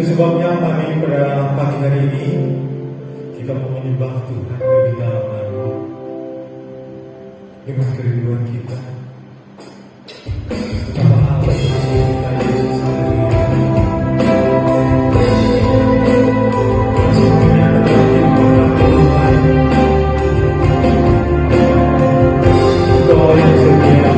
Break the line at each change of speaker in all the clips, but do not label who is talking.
sebabnya kami pada pagi hari ini kita mau menyembah Tuhan lebih dalam lagi dengan kerinduan kita. Betapa apa yang kita Yesus Engkau yang setia.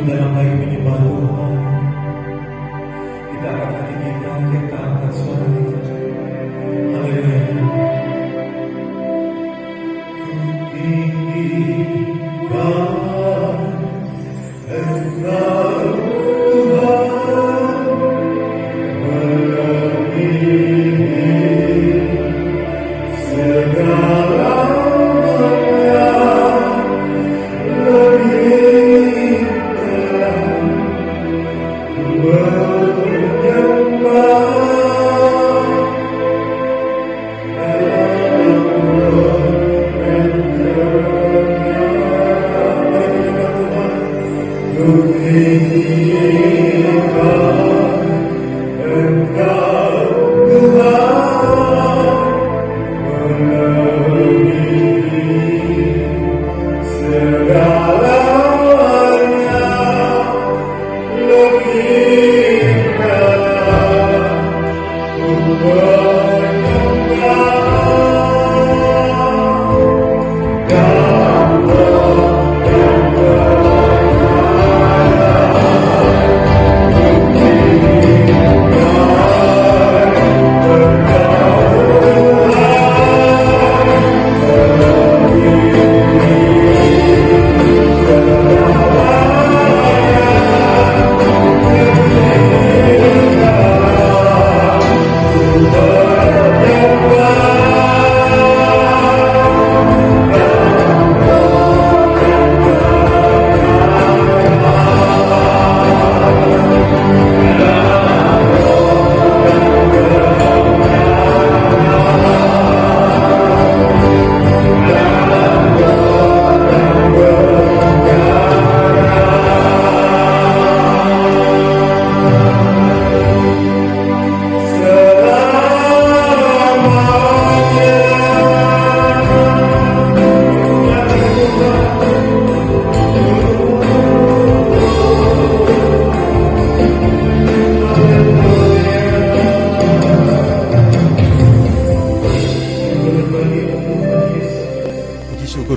dalam hari menyembah Tuhan, kita angkat hati kita angkat suara kita. Haleluya.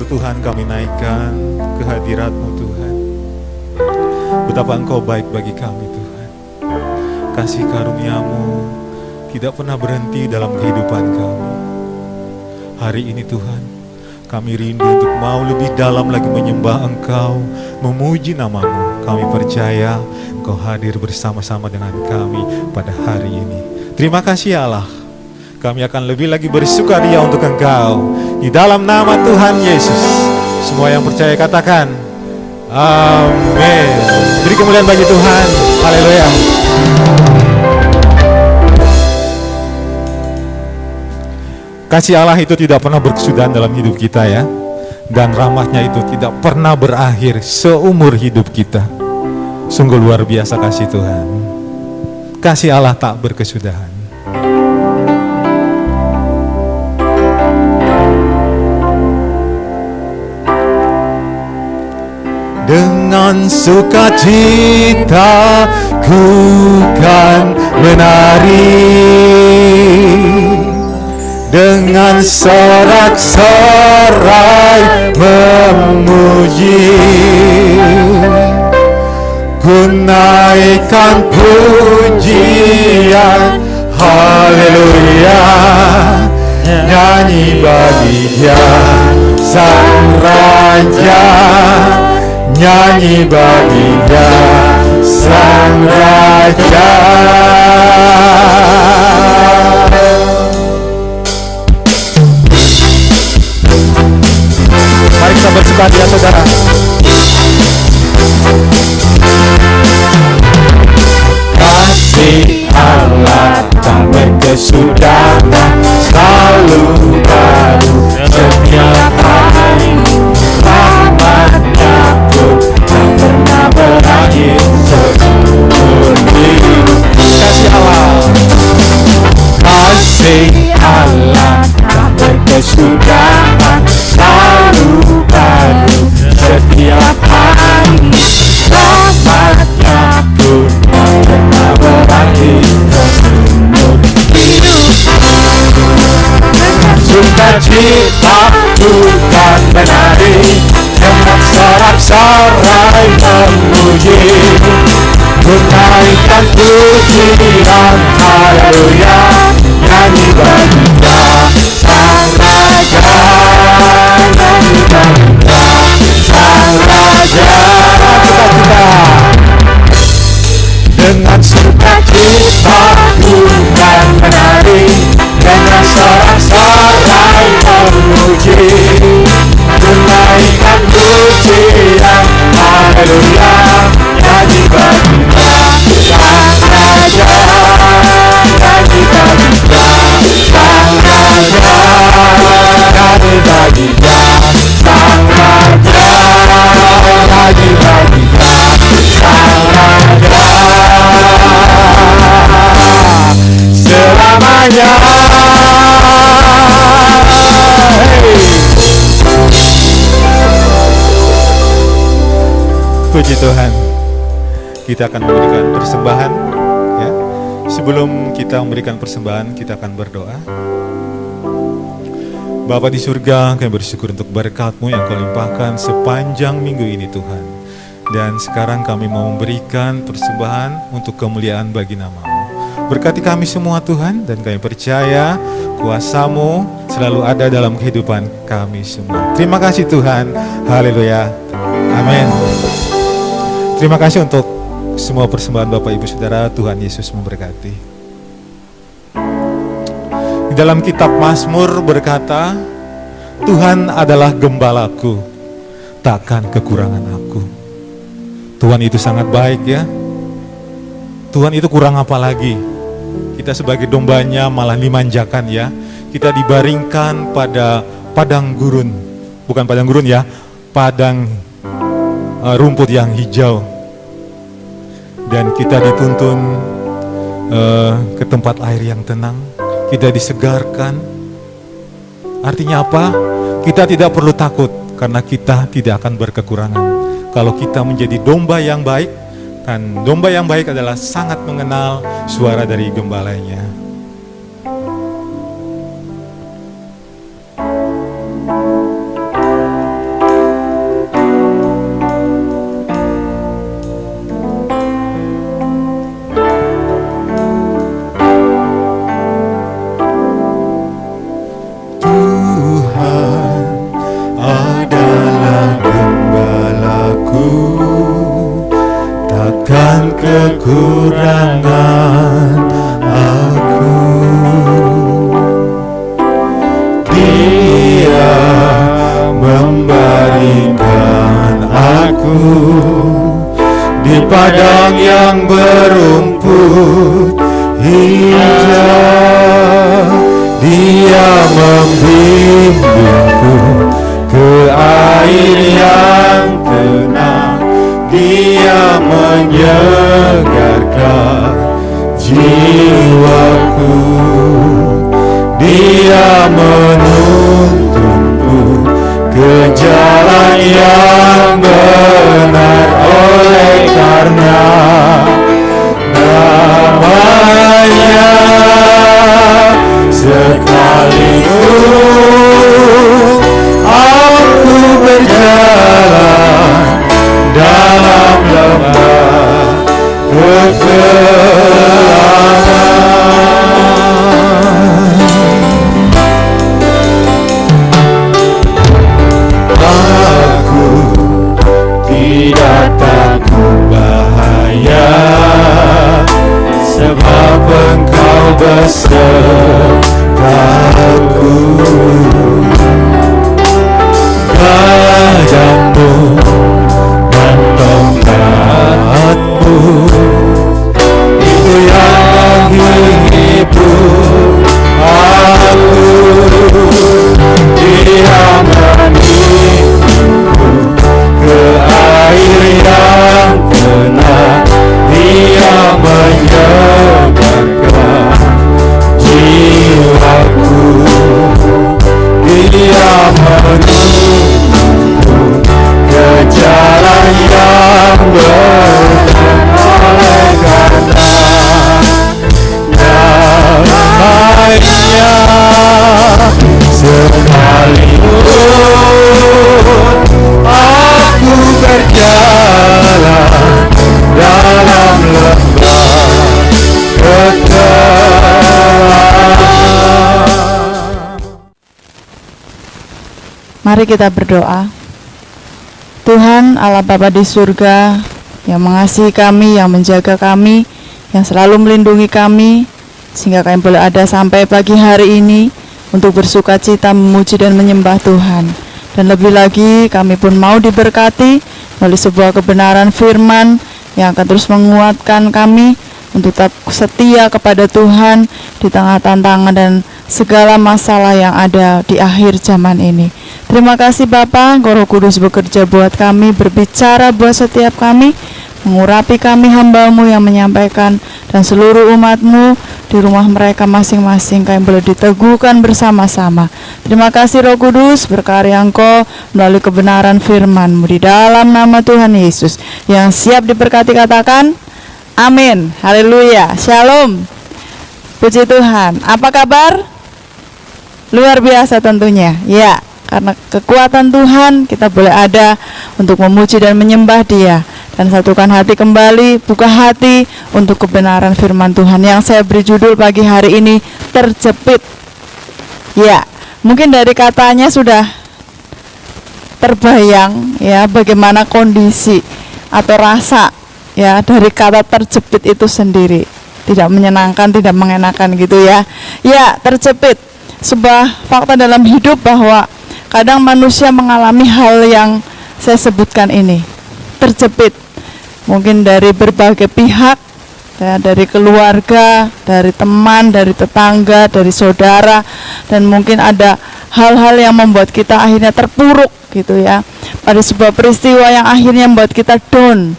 Tuhan, kami naikkan kehadirat-Mu Tuhan. Betapa Engkau baik bagi kami Tuhan. Kasih karunia-Mu tidak pernah berhenti dalam kehidupan kami. Hari ini Tuhan, kami rindu untuk mau lebih dalam lagi menyembah Engkau, memuji nama-Mu. Kami percaya Engkau hadir bersama-sama dengan kami pada hari ini. Terima kasih Allah. Kami akan lebih lagi bersukaria untuk Engkau. Di dalam nama Tuhan Yesus. Semua yang percaya katakan amin. Beri kemuliaan bagi Tuhan. Haleluya. Kasih Allah itu tidak pernah berkesudahan dalam hidup kita ya. Dan rahmatnya itu tidak pernah berakhir seumur hidup kita. Sungguh luar biasa kasih Tuhan. Kasih Allah tak berkesudahan. Dengan sukacita ku kan menari, dengan sorak-sorai memuji, ku naikkan pujian, haleluya, nyanyi bagi Dia Sang Raja. Nyanyi bagi Dia Sang Raja. Mari kita bersukaria saudara. Kasih Allah tak berkesudahan, selalu baru setiap hari. Rahmatnya pun tak pernah berakhir seumur hidup. Kasih Allah, kasih Allah tak berkesudahan, selalu baru setiap hari. Rahmatnya pun tak pernah berakhir seumur hidup. Sukacita bukan menari, dengan sorak
sorak-sorai memuji, menaikkan pujian, haleluya, nyanyi bagi Dia Sang Raja, nyanyi bagi Dia Sang Raja. Dengan sukacita bukan menari, dengan sorak-sorai memuji, menaikkan pujian, haleluya, nyanyi bagi Dia Sang Raja, nyanyi bagi Dia Sang Raja, nyanyi bagi Dia Sang Raja, nyanyi bagi Dia Sang Raja selamanya.
Puji Tuhan, kita akan memberikan persembahan ya. Sebelum kita memberikan persembahan, kita akan berdoa. Bapa di surga, kami bersyukur untuk berkat-Mu yang Kau limpahkan sepanjang minggu ini Tuhan. Dan sekarang kami mau memberikan persembahan untuk kemuliaan bagi nama-Mu. Berkati kami semua Tuhan, dan kami percaya kuasa-Mu selalu ada dalam kehidupan kami semua. Terima kasih Tuhan, haleluya, amin. Terima kasih untuk semua persembahan Bapak Ibu Saudara. Tuhan Yesus memberkati. Di dalam kitab Mazmur berkata, Tuhan adalah gembalaku, takkan kekurangan aku. Tuhan itu sangat baik ya. Tuhan itu kurang apa lagi? Kita sebagai dombanya malah dimanjakan ya. Kita dibaringkan pada padang gurun. Bukan padang gurun ya, padang rumput yang hijau. Dan kita dituntun ke tempat air yang tenang. Kita disegarkan. Artinya apa? Kita tidak perlu takut karena kita tidak akan berkekurangan. Kalau kita menjadi domba yang baik, kan domba yang baik adalah sangat mengenal suara dari gembalanya.
Kekurangan aku, Dia membaringkan aku di padang yang berumput hijau. Dia membimbingku ke air yang tenang. Dia menyegarkan jiwaku. Dia menuntunku ke jalan yang benar oleh karena namanya. Sekalipun aku berjalan dalam lembah kegelapan, aku tidak takut bahaya, sebab Engkau besertaku. Gadamu dan tongkatmu itu yang menghibur aku. Dia menimbuku ke air yang tenang. Dia menyegarkan jiwaku.
Mari kita berdoa. Tuhan Allah Bapa di surga, yang mengasihi kami, yang menjaga kami, yang selalu melindungi kami, sehingga kami boleh ada sampai pagi hari ini untuk bersuka cita memuji dan menyembah Tuhan. Dan lebih lagi kami pun mau diberkati melalui sebuah kebenaran firman yang akan terus menguatkan kami untuk tetap setia kepada Tuhan di tengah tantangan dan segala masalah yang ada di akhir zaman ini. Terima kasih Bapa, Roh Kudus bekerja buat kami, berbicara buat setiap kami, mengurapi kami hamba-Mu yang menyampaikan, dan seluruh umat-Mu di rumah mereka masing-masing kami boleh diteguhkan bersama-sama. Terima kasih Roh Kudus, berkarya Engkau melalui kebenaran firman-Mu di dalam nama Tuhan Yesus. Yang siap diberkati katakan amin. Haleluya. Shalom. Puji Tuhan. Apa kabar? Luar biasa tentunya. Ya, karena kekuatan Tuhan kita boleh ada untuk memuji dan menyembah Dia. Dan satukan hati kembali, buka hati untuk kebenaran firman Tuhan yang saya beri judul pagi hari ini, terjepit. Ya, mungkin dari katanya sudah terbayang ya bagaimana kondisi atau rasa ya dari kata terjepit itu sendiri. Tidak menyenangkan, tidak mengenakan gitu ya. Ya, terjepit. Sebuah fakta dalam hidup bahwa kadang manusia mengalami hal yang saya sebutkan ini, terjepit. Mungkin dari berbagai pihak ya, dari keluarga, dari teman, dari tetangga, dari saudara, dan mungkin ada hal-hal yang membuat kita akhirnya terpuruk gitu ya. Pada sebuah peristiwa yang akhirnya membuat kita down,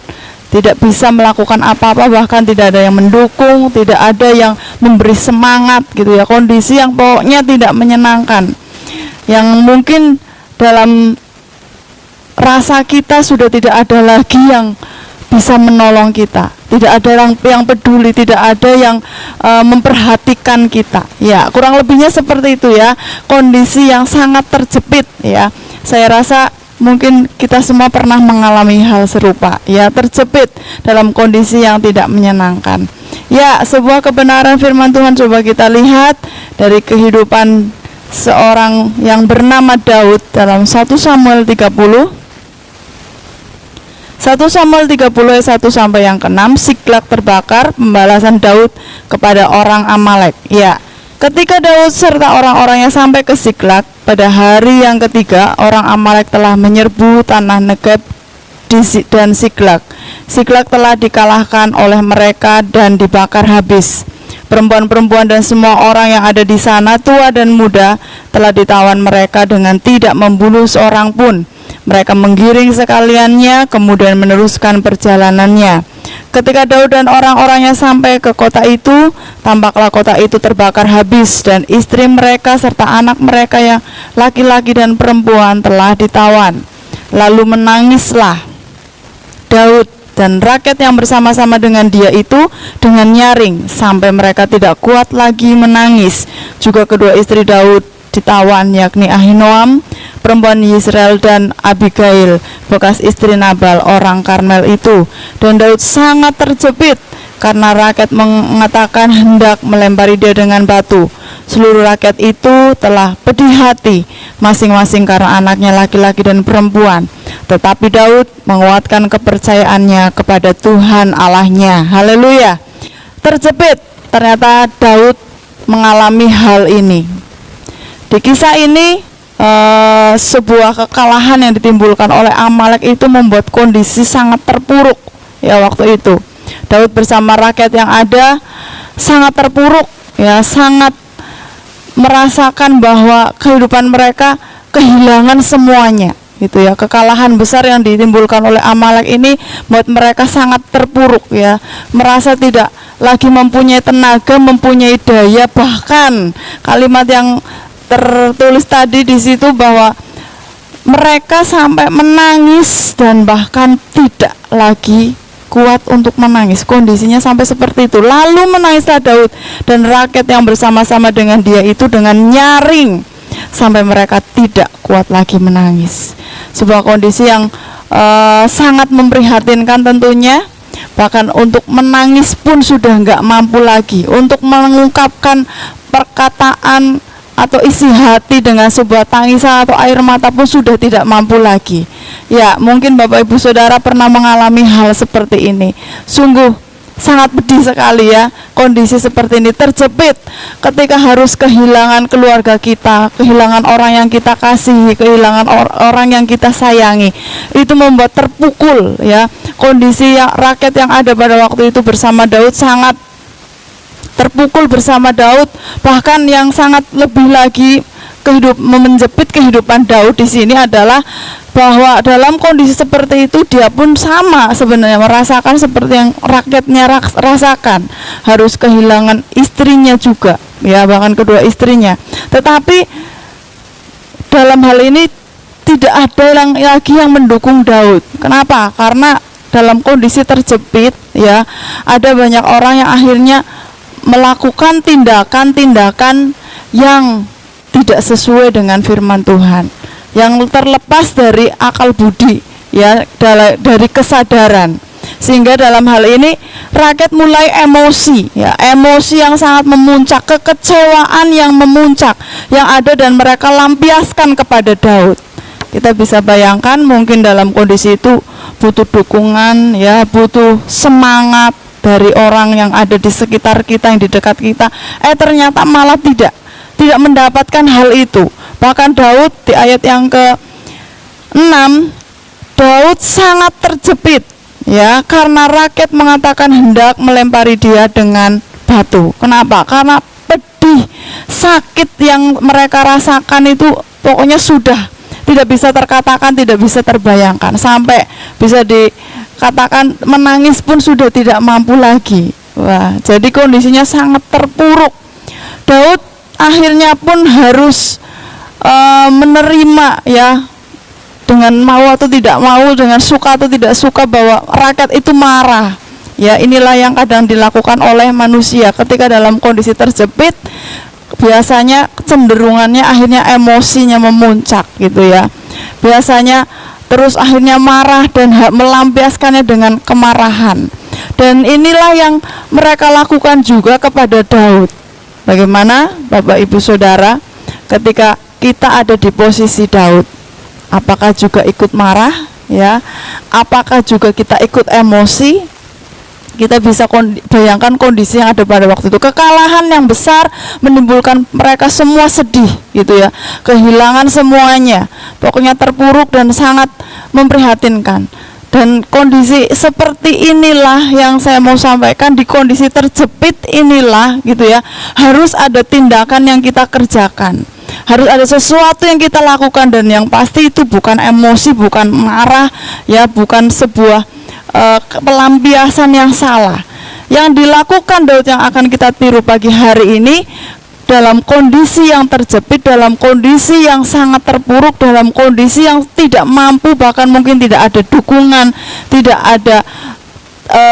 tidak bisa melakukan apa-apa, bahkan tidak ada yang mendukung, tidak ada yang memberi semangat gitu ya. Kondisi yang pokoknya tidak menyenangkan, yang mungkin dalam rasa kita sudah tidak ada lagi yang bisa menolong kita, tidak ada yang peduli, tidak ada yang memperhatikan kita. Ya, kurang lebihnya seperti itu ya. Kondisi yang sangat terjepit ya. Saya rasa mungkin kita semua pernah mengalami hal serupa ya, terjepit dalam kondisi yang tidak menyenangkan. Ya, sebuah kebenaran firman Tuhan coba kita lihat dari kehidupan seorang yang bernama Daud dalam 1 Samuel 30. 1 Samuel 30 ayat 1 sampai yang ke-6, Siklag terbakar, pembalasan Daud kepada orang Amalek. Ya, ketika Daud serta orang-orangnya sampai ke Siklag, pada hari yang ketiga, orang Amalek telah menyerbu tanah Negeb dan Siklag. Siklag telah dikalahkan oleh mereka dan dibakar habis. Perempuan-perempuan dan semua orang yang ada di sana, tua dan muda, telah ditawan mereka dengan tidak membunuh seorang pun. Mereka menggiring sekaliannya, kemudian meneruskan perjalanannya. Ketika Daud dan orang-orangnya sampai ke kota itu, tampaklah kota itu terbakar habis, dan istri mereka serta anak mereka yang laki-laki dan perempuan telah ditawan. Lalu menangislah Daud dan rakyat yang bersama-sama dengan dia itu dengan nyaring, sampai mereka tidak kuat lagi menangis. Juga kedua istri Daud ditawan, yakni Ahinoam, perempuan Yisrael, dan Abigail, bekas istri Nabal orang Karmel itu. Dan Daud sangat terjepit karena rakyat mengatakan hendak melempari dia dengan batu. Seluruh rakyat itu telah pedih hati masing-masing karena anaknya laki-laki dan perempuan. Tetapi Daud menguatkan kepercayaannya kepada Tuhan Allahnya. Haleluya. Terjepit, ternyata Daud mengalami hal ini. Di kisah ini sebuah kekalahan yang ditimbulkan oleh Amalek itu membuat kondisi sangat terpuruk ya waktu itu. Daud bersama rakyat yang ada sangat terpuruk ya, sangat merasakan bahwa kehidupan mereka kehilangan semuanya gitu ya. Kekalahan besar yang ditimbulkan oleh Amalek ini membuat mereka sangat terpuruk ya, merasa tidak lagi mempunyai tenaga, mempunyai daya. Bahkan kalimat yang tertulis tadi di situ bahwa mereka sampai menangis dan bahkan tidak lagi kuat untuk menangis. Kondisinya sampai seperti itu. Lalu menangislah Daud dan rakyat yang bersama-sama dengan dia itu dengan nyaring sampai mereka tidak kuat lagi menangis. Sebuah kondisi yang sangat memprihatinkan tentunya. Bahkan untuk menangis pun sudah nggak mampu lagi. Untuk mengungkapkan perkataan atau isi hati dengan sebuah tangisan atau air mata pun sudah tidak mampu lagi. Ya, mungkin Bapak Ibu Saudara pernah mengalami hal seperti ini. Sungguh sangat pedih sekali ya, kondisi seperti ini, terjepit ketika harus kehilangan keluarga kita, kehilangan orang yang kita kasihi, kehilangan orang yang kita sayangi. Itu membuat terpukul ya. Kondisi rakyat yang ada pada waktu itu bersama Daud sangat terpukul bersama Daud, bahkan yang sangat lebih lagi menjepit kehidupan Daud di sini adalah bahwa dalam kondisi seperti itu dia pun sama sebenarnya merasakan seperti yang rakyatnya rasakan, harus kehilangan istrinya juga ya, bahkan kedua istrinya. Tetapi dalam hal ini tidak ada lagi yang mendukung Daud. Kenapa? Karena dalam kondisi terjepit ya, ada banyak orang yang akhirnya melakukan tindakan-tindakan yang tidak sesuai dengan firman Tuhan, yang terlepas dari akal budi ya, dari kesadaran. Sehingga dalam hal ini rakyat mulai emosi ya, emosi yang sangat memuncak, kekecewaan yang memuncak yang ada dan mereka lampiaskan kepada Daud. Kita bisa bayangkan mungkin dalam kondisi itu butuh dukungan ya, butuh semangat dari orang yang ada di sekitar kita, yang di dekat kita. Ternyata malah tidak mendapatkan hal itu. Bahkan Daud di ayat yang ke-6, Daud sangat terjepit ya, karena rakyat mengatakan hendak melempari dia dengan batu. Kenapa? Karena pedih, sakit yang mereka rasakan itu pokoknya sudah tidak bisa terkatakan, tidak bisa terbayangkan, sampai bisa dikatakan menangis pun sudah tidak mampu lagi. Wah, jadi kondisinya sangat terpuruk. Daud akhirnya pun harus menerima ya, dengan mau atau tidak mau, dengan suka atau tidak suka, bahwa rakyat itu marah. Ya, inilah yang kadang dilakukan oleh manusia ketika dalam kondisi terjepit. Biasanya cenderungannya akhirnya emosinya memuncak gitu ya. Biasanya terus akhirnya marah dan melampiaskannya dengan kemarahan. Dan inilah yang mereka lakukan juga kepada Daud. Bagaimana Bapak Ibu Saudara ketika kita ada di posisi Daud? Apakah juga ikut marah ya? Apakah juga kita ikut emosi? Kita bisa bayangkan kondisi yang ada pada waktu itu. Kekalahan yang besar menimbulkan mereka semua sedih gitu ya, kehilangan semuanya, pokoknya terpuruk dan sangat memprihatinkan. Dan kondisi seperti inilah yang saya mau sampaikan, di kondisi terjepit inilah gitu ya, harus ada tindakan yang kita kerjakan, harus ada sesuatu yang kita lakukan, dan yang pasti itu bukan emosi, bukan marah ya, bukan sebuah pelampiasan yang salah. Yang dilakukan Daud yang akan kita tiru pagi hari ini, dalam kondisi yang terjepit, dalam kondisi yang sangat terpuruk, dalam kondisi yang tidak mampu, bahkan mungkin tidak ada dukungan, tidak ada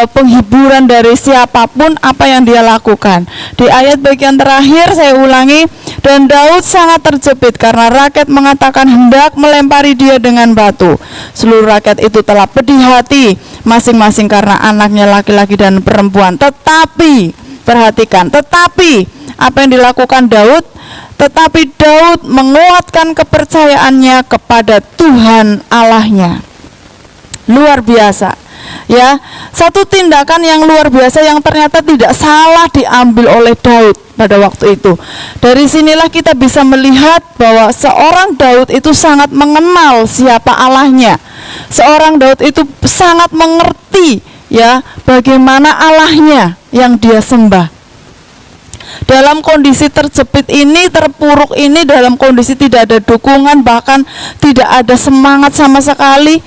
penghiburan dari siapapun, apa yang dia lakukan. Di ayat bagian terakhir saya ulangi, dan Daud sangat terjepit karena rakyat mengatakan hendak melempari dia dengan batu. Seluruh rakyat itu telah pedih hati masing-masing karena anaknya laki-laki dan perempuan. Tetapi perhatikan, tetapi apa yang dilakukan Daud? Tetapi Daud menguatkan kepercayaannya kepada Tuhan Allahnya. Luar biasa. Ya, satu tindakan yang luar biasa yang ternyata tidak salah diambil oleh Daud pada waktu itu. Dari sinilah kita bisa melihat bahwa seorang Daud itu sangat mengenal siapa Allahnya. Seorang Daud itu sangat mengerti ya bagaimana Allahnya yang dia sembah. Dalam kondisi terjepit ini, terpuruk ini, dalam kondisi tidak ada dukungan, bahkan tidak ada semangat sama sekali,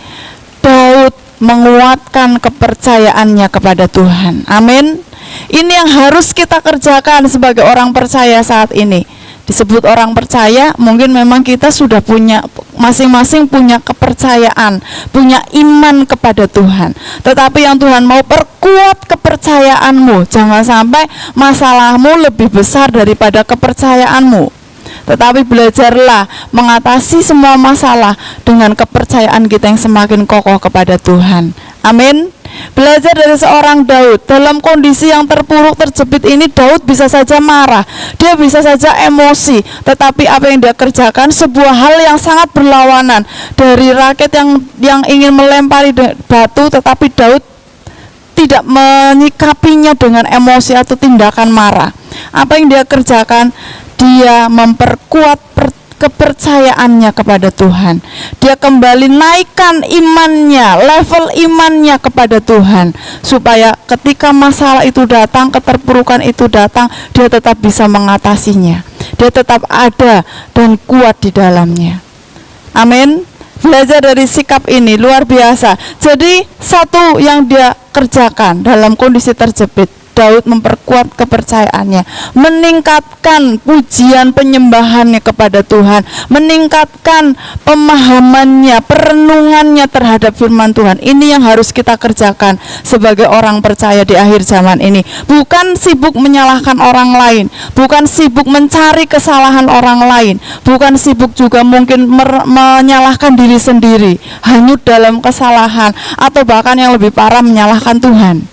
Daud menguatkan kepercayaannya kepada Tuhan. Amin. Ini yang harus kita kerjakan sebagai orang percaya saat ini. Disebut orang percaya, mungkin memang kita sudah punya, masing-masing punya kepercayaan, punya iman kepada Tuhan. Tetapi yang Tuhan mau perkuat kepercayaanmu. Jangan sampai masalahmu lebih besar daripada kepercayaanmu. Tetapi belajarlah mengatasi semua masalah dengan kepercayaan kita yang semakin kokoh kepada Tuhan. Amin. Belajar dari seorang Daud. Dalam kondisi yang terpuruk, terjepit ini, Daud bisa saja marah, dia bisa saja emosi, tetapi apa yang dia kerjakan sebuah hal yang sangat berlawanan dari rakyat yang ingin melempari batu, tetapi Daud tidak menyikapinya dengan emosi atau tindakan marah. Apa yang dia kerjakan? Dia memperkuat kepercayaannya kepada Tuhan. Dia kembali naikkan imannya, level imannya kepada Tuhan, supaya ketika masalah itu datang, keterpurukan itu datang, dia tetap bisa mengatasinya. Dia tetap ada dan kuat di dalamnya. Amin. Belajar dari sikap ini luar biasa. Jadi satu yang dia kerjakan dalam kondisi terjepit, Daud memperkuat kepercayaannya, meningkatkan pujian penyembahannya kepada Tuhan, meningkatkan pemahamannya, perenungannya terhadap firman Tuhan. Ini yang harus kita kerjakan sebagai orang percaya di akhir zaman ini. Bukan sibuk menyalahkan orang lain, bukan sibuk mencari kesalahan orang lain, bukan sibuk juga mungkin menyalahkan diri sendiri, hanyut dalam kesalahan, atau bahkan yang lebih parah menyalahkan Tuhan.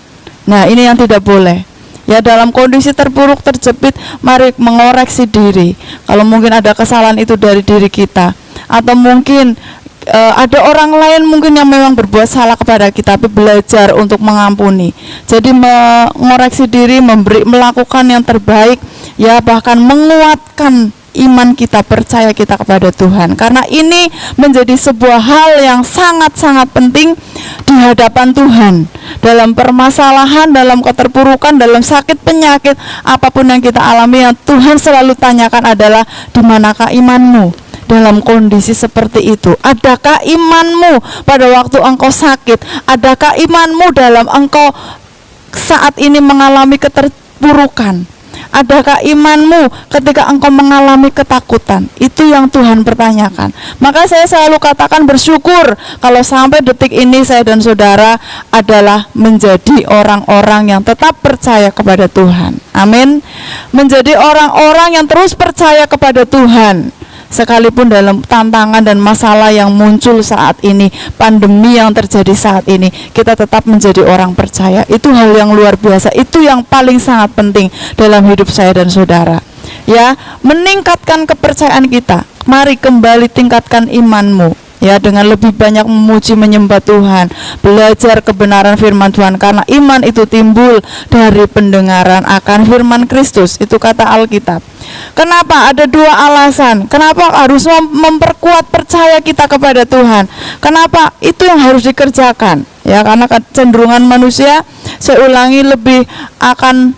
Nah, ini yang tidak boleh. Ya, dalam kondisi terpuruk, terjepit, mari mengoreksi diri. Kalau mungkin ada kesalahan itu dari diri kita, atau mungkin ada orang lain mungkin yang memang berbuat salah kepada kita, tapi belajar untuk mengampuni. Jadi mengoreksi diri, melakukan yang terbaik, ya, bahkan menguatkan iman kita, percaya kita kepada Tuhan. Karena ini menjadi sebuah hal yang sangat-sangat penting di hadapan Tuhan. Dalam permasalahan, dalam keterpurukan, dalam sakit penyakit, apapun yang kita alami, yang Tuhan selalu tanyakan adalah, di manakah imanmu dalam kondisi seperti itu? Adakah imanmu pada waktu engkau sakit? Adakah imanmu dalam engkau saat ini mengalami keterpurukan? Adakah imanmu ketika engkau mengalami ketakutan? Itu yang Tuhan pertanyakan. Maka saya selalu katakan bersyukur kalau sampai detik ini saya dan saudara adalah menjadi orang-orang yang tetap percaya kepada Tuhan. Amin. Menjadi orang-orang yang terus percaya kepada Tuhan, sekalipun dalam tantangan dan masalah yang muncul saat ini, pandemi yang terjadi saat ini, kita tetap menjadi orang percaya. Itu hal yang luar biasa. Itu yang paling sangat penting dalam hidup saya dan saudara. Ya, meningkatkan kepercayaan kita. Mari kembali tingkatkan imanmu, ya, dengan lebih banyak memuji menyembah Tuhan, belajar kebenaran firman Tuhan, karena iman itu timbul dari pendengaran akan firman Kristus. Itu kata Alkitab. Kenapa? Ada dua alasan kenapa harus memperkuat percaya kita kepada Tuhan. Kenapa? Itu yang harus dikerjakan, ya, karena kecenderungan manusia, saya ulangi, lebih akan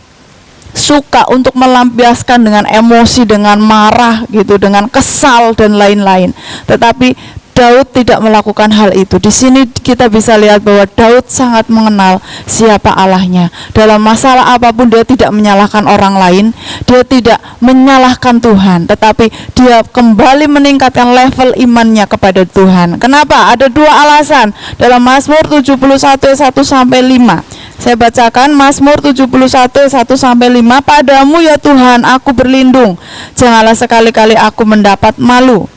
suka untuk melampiaskan dengan emosi, dengan marah gitu, dengan kesal dan lain-lain. Tetapi Daud tidak melakukan hal itu. Di sini kita bisa lihat bahwa Daud sangat mengenal siapa Allahnya. Dalam masalah apapun dia tidak menyalahkan orang lain, dia tidak menyalahkan Tuhan, tetapi dia kembali meningkatkan level imannya kepada Tuhan. Kenapa? Ada dua alasan. Dalam Mazmur 71 1 sampai 5. Saya bacakan Mazmur 71 1 sampai 5. Padamu ya Tuhan aku berlindung, janganlah sekali-kali aku mendapat malu.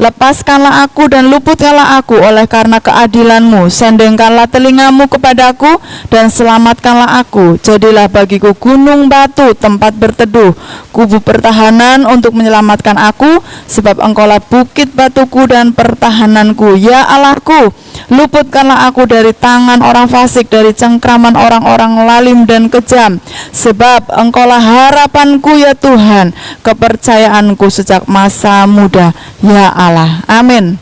Lepaskanlah aku dan luputkanlah aku oleh karena keadilan-Mu. Sendengkanlah telingamu kepadaku dan selamatkanlah aku. Jadilah bagiku gunung batu, tempat berteduh, kubu pertahanan untuk menyelamatkan aku, sebab Engkaulah bukit batuku dan pertahananku. Ya Allahku, luputkanlah aku dari tangan orang fasik, dari cengkraman orang-orang lalim dan kejam, sebab Engkaulah harapanku ya Tuhan, kepercayaanku sejak masa muda. Ya Allah. Amin.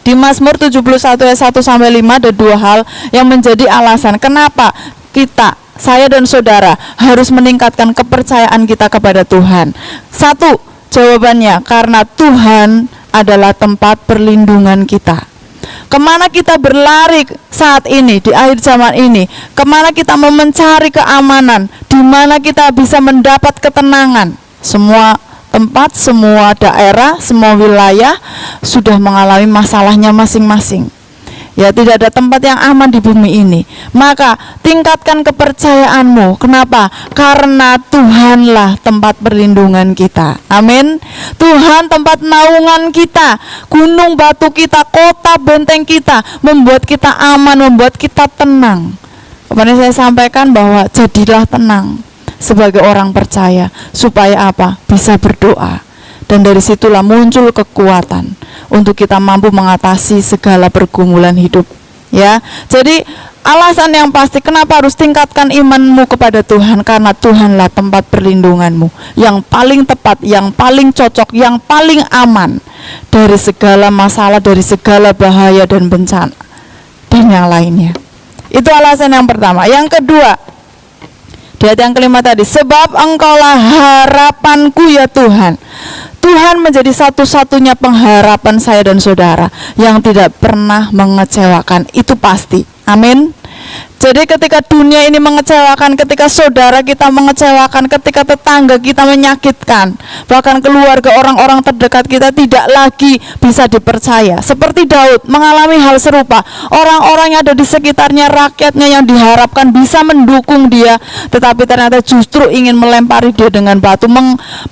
Di Mazmur 71 ayat 1 sampai 5 ada dua hal yang menjadi alasan kenapa kita, saya dan saudara, harus meningkatkan kepercayaan kita kepada Tuhan. Satu, jawabannya karena Tuhan adalah tempat perlindungan kita. Kemana kita berlari saat ini, di akhir zaman ini? Kemana kita mau mencari keamanan? Di mana kita bisa mendapat ketenangan? Semua tempat, semua daerah, semua wilayah sudah mengalami masalahnya masing-masing. Ya, tidak ada tempat yang aman di bumi ini. Maka tingkatkan kepercayaanmu. Kenapa? Karena Tuhanlah tempat perlindungan kita. Amin. Tuhan tempat naungan kita, gunung batu kita, kota benteng kita, membuat kita aman, membuat kita tenang. Kemarin saya sampaikan bahwa jadilah tenang sebagai orang percaya. Supaya apa? Bisa berdoa. Dan dari situlah muncul kekuatan untuk kita mampu mengatasi segala pergumulan hidup. Ya, jadi alasan yang pasti kenapa harus tingkatkan imanmu kepada Tuhan, karena Tuhanlah tempat perlindunganmu yang paling tepat, yang paling cocok, yang paling aman dari segala masalah, dari segala bahaya dan bencana dan yang lainnya. Itu alasan yang pertama. Yang kedua, di ayat yang kelima tadi, sebab Engkaulah harapanku ya Tuhan. Tuhan menjadi satu-satunya pengharapan saya dan saudara yang tidak pernah mengecewakan. Itu pasti. Amin. Jadi ketika dunia ini mengecewakan, ketika saudara kita mengecewakan, ketika tetangga kita menyakitkan, bahkan keluarga orang-orang terdekat kita tidak lagi bisa dipercaya. Seperti Daud mengalami hal serupa. Orang-orang yang ada di sekitarnya, rakyatnya yang diharapkan bisa mendukung dia, tetapi ternyata justru ingin melempari dia dengan batu,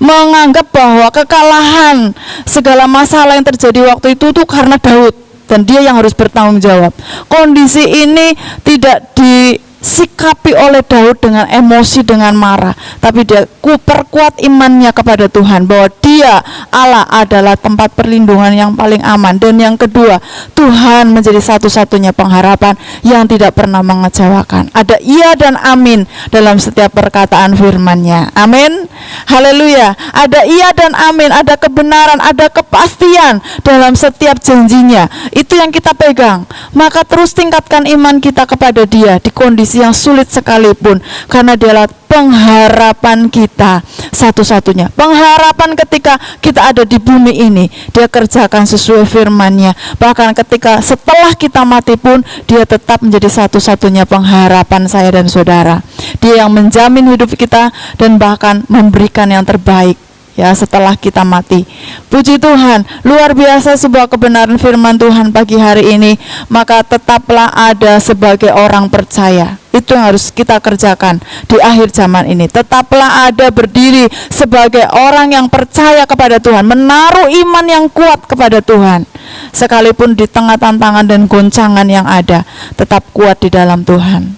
menganggap bahwa kekalahan segala masalah yang terjadi waktu itu tuh karena Daud. Dan dia yang harus bertanggung jawab. Kondisi ini tidak disikapi oleh Daud dengan emosi, dengan marah, tapi dia perkuat imannya kepada Tuhan, bahwa dia Allah adalah tempat perlindungan yang paling aman. Dan yang kedua, Tuhan menjadi satu-satunya pengharapan yang tidak pernah mengecewakan. Ada iya dan amin dalam setiap perkataan firman-Nya. Amin. Haleluya. Ada iya dan amin, ada kebenaran, ada kepastian dalam setiap janjinya. Itu yang kita pegang. Maka terus tingkatkan iman kita kepada Dia di kondisi yang sulit sekalipun, karena Dialah pengharapan kita satu-satunya. Pengharapan ketika kita ada di bumi ini, Dia kerjakan sesuai firman-Nya. Bahkan ketika setelah kita mati pun, Dia tetap menjadi satu-satunya pengharapan saya dan saudara. Dia yang menjamin hidup kita dan bahkan memberikan yang terbaik ya setelah kita mati. Puji Tuhan, luar biasa sebuah kebenaran firman Tuhan pagi hari ini. Maka tetaplah ada sebagai orang percaya. Itu yang harus kita kerjakan di akhir zaman ini. Tetaplah ada berdiri sebagai orang yang percaya kepada Tuhan, menaruh iman yang kuat kepada Tuhan. Sekalipun di tengah tantangan dan goncangan yang ada, tetap kuat di dalam Tuhan.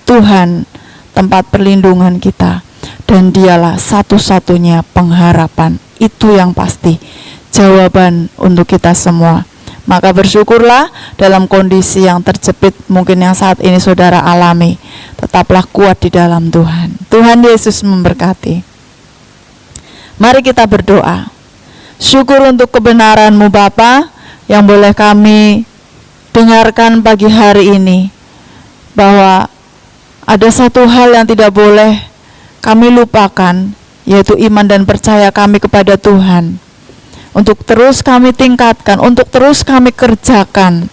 Tuhan tempat perlindungan kita, dan Dialah satu-satunya pengharapan. Itu yang pasti jawaban untuk kita semua. Maka bersyukurlah dalam kondisi yang terjepit mungkin yang saat ini saudara alami. Tetaplah kuat di dalam Tuhan. Tuhan Yesus memberkati. Mari kita berdoa. Syukur untuk kebenaran-Mu Bapa yang boleh kami dengarkan pagi hari ini, bahwa ada satu hal yang tidak boleh kami lupakan, yaitu iman dan percaya kami kepada Tuhan. Untuk terus kami tingkatkan, untuk terus kami kerjakan,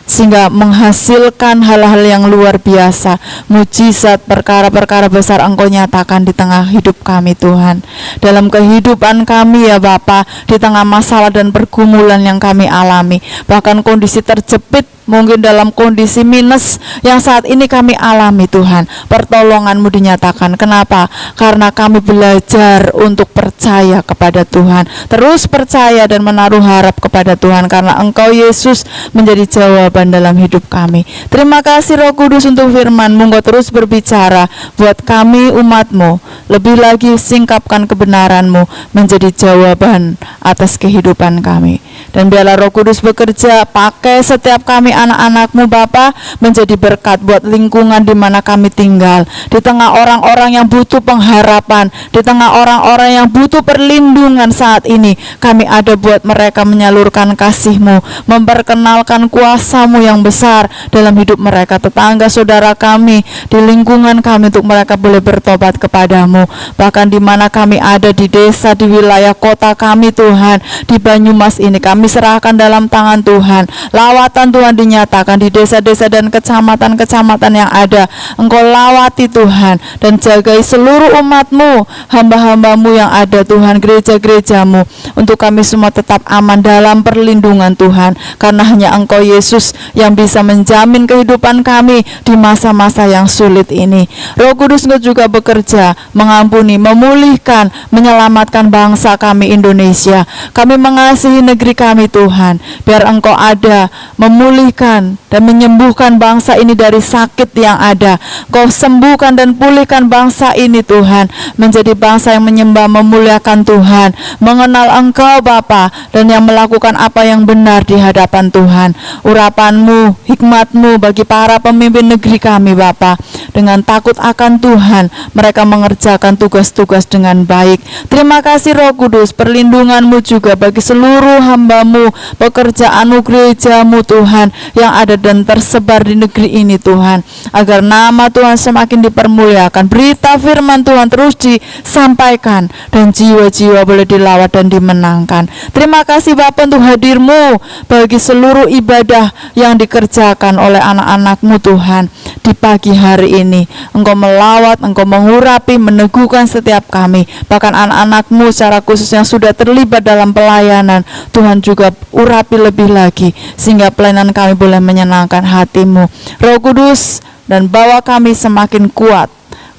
sehingga menghasilkan hal-hal yang luar biasa, mujizat, perkara-perkara besar Engkau nyatakan di tengah hidup kami Tuhan. Dalam kehidupan kami ya Bapa, di tengah masalah dan pergumulan yang kami alami, bahkan kondisi terjepit, mungkin dalam kondisi minus yang saat ini kami alami Tuhan, pertolongan-Mu dinyatakan. Kenapa? Karena kami belajar untuk percaya kepada Tuhan, terus percaya dan menaruh harap kepada Tuhan, karena Engkau Yesus menjadi jawaban dalam hidup kami. Terima kasih Roh Kudus untuk firman-Mu. Engkau terus berbicara buat kami umat-Mu, lebih lagi singkapkan kebenaran-Mu menjadi jawaban atas kehidupan kami. Dan biarlah Roh Kudus bekerja, pakai setiap kami anak-anak-Mu Bapa menjadi berkat buat lingkungan di mana kami tinggal, di tengah orang-orang yang butuh pengharapan, di tengah orang-orang yang butuh perlindungan saat ini. Kami ada buat mereka menyalurkan kasih-Mu, memperkenalkan kuasa-Mu yang besar dalam hidup mereka, tetangga saudara kami, di lingkungan kami, untuk mereka boleh bertobat kepada-Mu. Bahkan di mana kami ada, di desa, di wilayah kota kami Tuhan, di Banyumas ini, kami kami serahkan dalam tangan Tuhan. Lawatan Tuhan dinyatakan di desa-desa dan kecamatan-kecamatan yang ada. Engkau lawati Tuhan, dan jagai seluruh umat-Mu, hamba-hamba-Mu yang ada Tuhan, gereja-gereja-Mu, untuk kami semua tetap aman dalam perlindungan Tuhan, karena hanya Engkau Yesus yang bisa menjamin kehidupan kami di masa-masa yang sulit ini. Roh Kudus, Engkau juga bekerja mengampuni, memulihkan, menyelamatkan bangsa kami Indonesia. Kami mengasihi negeri kami Tuhan, biar Engkau ada memulihkan dan menyembuhkan bangsa ini dari sakit yang ada. Engkau sembuhkan dan pulihkan bangsa ini Tuhan, menjadi bangsa yang menyembah, memuliakan Tuhan, mengenal Engkau Bapa, dan yang melakukan apa yang benar di hadapan Tuhan. Urapan-Mu, hikmat-Mu bagi para pemimpin negeri kami Bapa, dengan takut akan Tuhan mereka mengerjakan tugas-tugas dengan baik. Terima kasih Roh Kudus, perlindungan-Mu juga bagi seluruh hamba-Mu, pekerjaan-Mu, gereja-Mu Tuhan, yang ada dan tersebar di negeri ini Tuhan, agar nama Tuhan semakin dipermuliakan, berita firman Tuhan terus disampaikan, dan jiwa-jiwa boleh dilawat dan dimenangkan. Terima kasih Bapa untuk hadir-Mu bagi seluruh ibadah yang dikerjakan oleh anak-anak-Mu Tuhan di pagi hari ini. Engkau melawat, Engkau mengurapi, meneguhkan setiap kami, bahkan anak-anak-Mu secara khusus yang sudah terlibat dalam pelayanan. Tuhan juga urapi lebih lagi, sehingga pelayanan kami boleh menyenangkan hati-Mu. Roh Kudus, dan bawa kami semakin kuat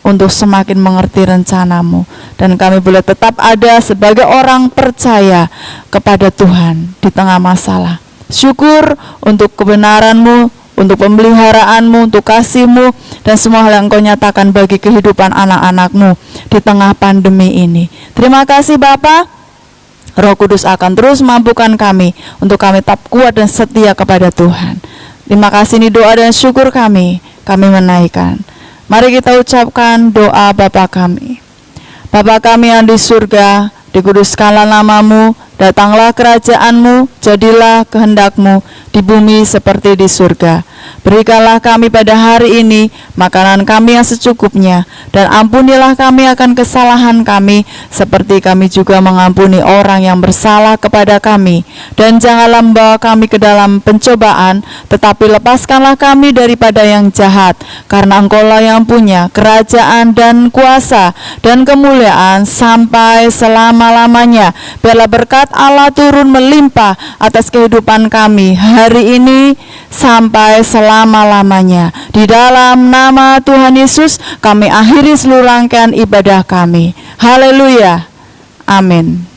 untuk semakin mengerti rencana-Mu, dan kami boleh tetap ada sebagai orang percaya kepada Tuhan di tengah masalah. Syukur untuk kebenaran-Mu, untuk pemeliharaan-Mu, untuk kasih-Mu, dan semua hal yang Engkau nyatakan bagi kehidupan anak-anak-Mu di tengah pandemi ini. Terima kasih Bapa. Roh Kudus akan terus mampukan kami untuk kami tetap kuat dan setia kepada Tuhan. Terima kasih, ini doa dan syukur kami menaikkan. Mari kita ucapkan doa Bapa kami. Bapa kami yang di surga, dikuduskanlah nama-Mu, datanglah kerajaan-Mu, jadilah kehendak-Mu di bumi seperti di surga. Berikanlah kami pada hari ini makanan kami yang secukupnya, dan ampunilah kami akan kesalahan kami, seperti kami juga mengampuni orang yang bersalah kepada kami. Dan janganlah membawa kami ke dalam pencobaan, tetapi lepaskanlah kami daripada yang jahat, karena Engkau-lah yang punya kerajaan dan kuasa dan kemuliaan sampai selama-lamanya. Biarlah berkat Allah turun melimpah atas kehidupan kami hari ini sampai selama-lamanya. Di dalam nama Tuhan Yesus kami akhiri seluruh rangkaian ibadah kami. Haleluya. Amin.